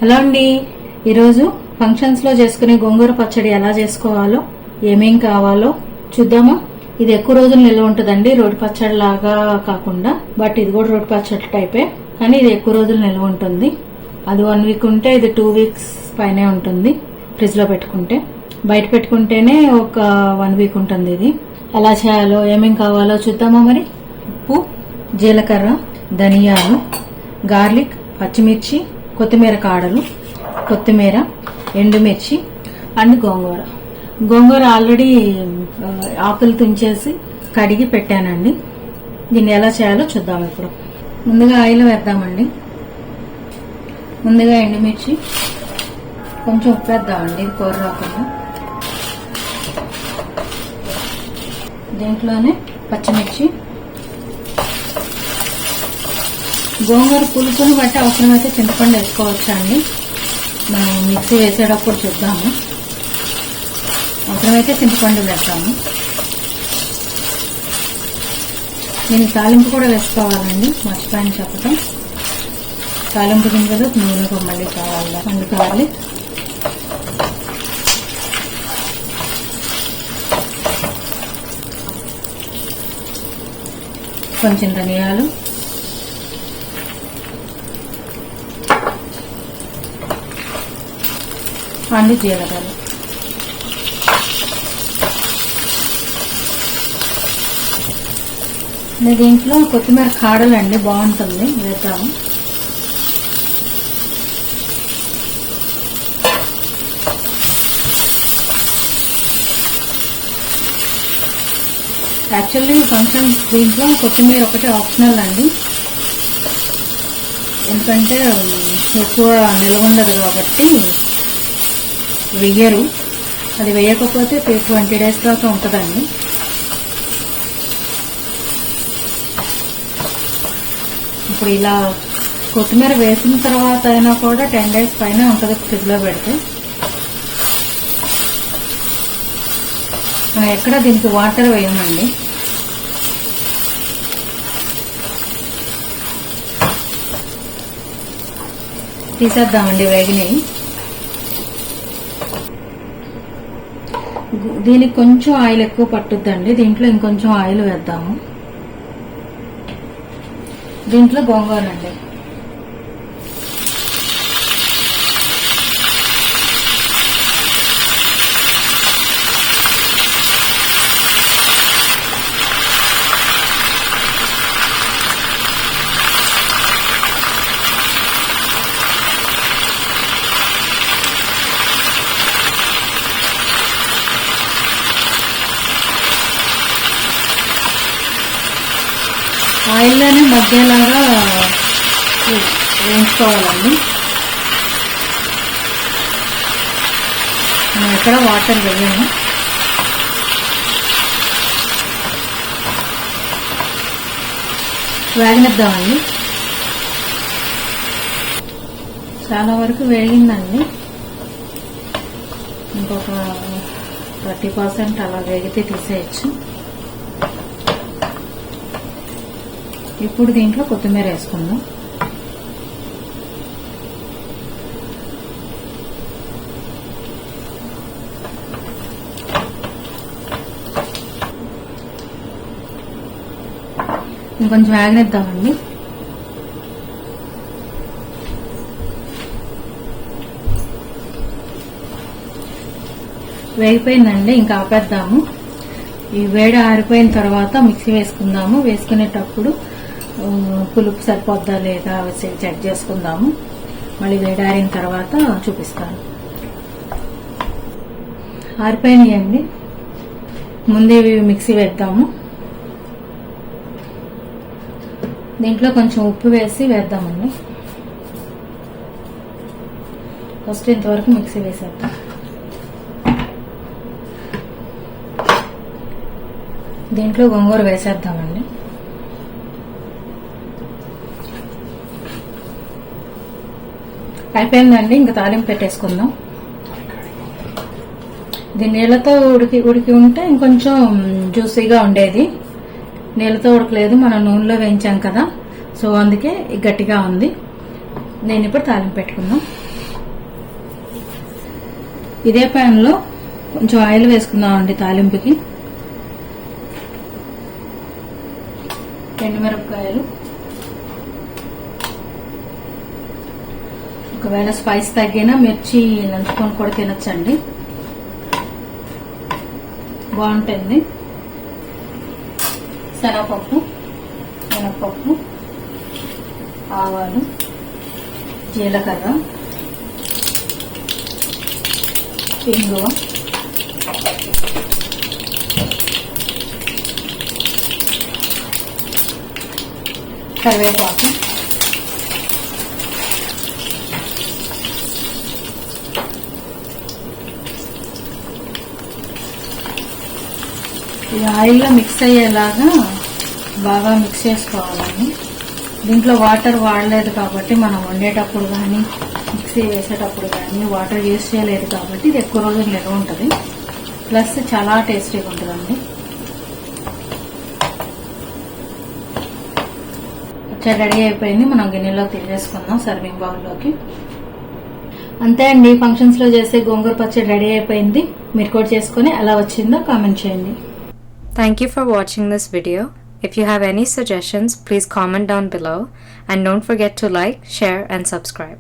Hello అండి, ఈరోజు functions లో చేసుకునే గోంగూర పచ్చడి ఎలా చేసుకోవాలో ఏమేం కావాలో చూద్దామా. ఇది ఎక్కువ రోజులు నిల్వ ఉంటుందండి, రోటి పచ్చడి లాగా కాకుండా. బట్ ఇది కూడా రోటి పచ్చడి టైపే, కానీ ఇది ఎక్కువ రోజులు నిల్వ ఉంటుంది. అది 1 వీక్ ఉంటే ఇది 2 వీక్స్ పైనే ఉంటుంది ఫ్రిడ్జ్ లో పెట్టుకుంటే. బయట పెట్టుకుంటేనే ఒక 1 వీక్ ఉంటుంది. ఇది ఎలా చేయాలో ఏమేం కావాలో చూద్దామా. మరి ఉప్పు, జీలకర్ర, ధనియాలు, గార్లిక్, పచ్చిమిర్చి, కొత్తిమీర కాడలు, కొత్తిమీర, ఎండుమిర్చి అండ్ గోంగూర ఆల్రెడీ ఆకులు తుంచేసి కడిగి పెట్టానండి. దీన్ని ఎలా చేయాలో చూద్దాం. ఇప్పుడు ముందుగా ఆయిల్ వేద్దామండి. ముందుగా ఎండుమిర్చి, కొంచెం ఉప్పు వేద్దామండి, ఇది కూర రాకుండా. దీంట్లోనే పచ్చిమిర్చి, గోంగూర పులుసును బట్టి అవసరమైతే చింతపండు వేసుకోవచ్చా అండి, మనం మిక్సీ వేసేటప్పుడు చూద్దాము. అవసరమైతే చింతపండు వేద్దాము. దీనికి తాలింపు కూడా వేసుకోవాలండి, మర్చిపోయాను చెప్పటం. తాలింపు గింజలు నూనె మళ్ళీ కావాలి. కొంచెం ధనియాలు, అండ్ జీలకర్ర. దీంట్లో కొత్తిమీర కాడలండి, బాగుంటుంది, వేద్దాము. యాక్చువల్లీ ఫంక్షన్ దీంట్లో కొత్తిమీర ఒకటి ఆప్షనల్ అండి, ఎందుకంటే ఎక్కువ నిల్వ ఉండదు కాబట్టి వెయ్యరు. అది వేయకపోతే 20 days దాకా ఉంటుందండి. ఇప్పుడు ఇలా కొత్తిమీర వేసిన తర్వాత అయినా కూడా 10 days పైన ఉంటుంది ఫ్రిడ్జ్ లో పెడితే. మనం ఎక్కడ దీనికి వాటర్ వేయమండి. తీసేద్దామండి వేగినవి. దీనికి కొంచెం ఆయిల్ ఎక్కువ పట్టుద్దండి, దీంట్లో ఇంకొంచెం ఆయిల్ వేద్దాము. దీంట్లో గోంగూర అండి. ఆయిల్లోనే మధ్యలాగా వేయించుకోవాలండి. మనం ఎక్కడ వాటర్ వేయము. వేగనిద్దామండి. చాలా వరకు వేగిందండి, ఇంకొక 30% అలా వేగితే తీసేయచ్చు. ఇప్పుడు దీంట్లో కొత్తిమీర వేసుకుందాం. ఇంకొంచెం వేగనిద్దామండి. వేగిపోయిందండి, ఇంకా ఆపేద్దాము. ఈ వేడి ఆరిపోయిన తర్వాత మిక్సీ వేసుకుందాము. వేసుకునేటప్పుడు పులుపు సరిపోద్దా లేదా చెక్ చేసుకుందాము. మళ్ళీ వేడారిన తర్వాత చూపిస్తాను. ఆరిపోయినాయండి, ముందే మిక్సీ వేద్దాము. దీంట్లో కొంచెం ఉప్పు వేసి వేద్దామండి. ఫస్ట్ ఇంతవరకు మిక్సీ వేసేద్దాం. దీంట్లో గోంగూర వేసేద్దామండి. అయిపోయిందండి, ఇంకా తాలింపు పెట్టేసుకుందాం. ఇది నీళ్లతో ఉడికి ఉంటే ఇంకొంచెం జ్యూసీగా ఉండేది. నీళ్ళతో ఉడకలేదు, మనం నూనెలో వేయించాం కదా, సో అందుకే గట్టిగా ఉంది. నేను ఇప్పుడు తాలింపు పెట్టుకుందాం. ఇదే ప్యాన్ లో కొంచెం ఆయిల్ వేసుకుందామండి తాలింపుకి. ఎండుమిరపకాయలు, ఒకవేళ స్పైస్ తగ్గినా మిర్చి నంచుకొని కూడా తినొచ్చండి, బాగుంటుంది. శనగపప్పు, మినపప్పు, ఆవాలు, జీలకర్ర, ఇంగువ, కరివేపాకు, ఈ ఆయిల్లో మిక్స్ అయ్యేలాగా బాగా మిక్స్ చేసుకోవాలండి. దీంట్లో వాటర్ వాడలేదు కాబట్టి మనం వండేటప్పుడు కానీ మిక్సీ వేసేటప్పుడు కానీ వాటర్ యూజ్ చేయలేదు కాబట్టి ఇది ఎక్కువ రోజులు నిల్వ ఉంటుంది. ప్లస్ చాలా టేస్టీగా ఉంటుందండి. పచ్చడి రెడీ అయిపోయింది. మనం గిన్నెలోకి తీసేసుకుందాం సర్వింగ్ బౌల్లోకి. అంతే అండి, ఫంక్షన్స్ లో చేసే గోంగూర పచ్చడి రెడీ అయిపోయింది. మీరు కూడా చేసుకుని ఎలా వచ్చిందో కామెంట్ చేయండి. Thank you for watching this video. If you have any suggestions, please comment down below and don't forget to like, share and subscribe.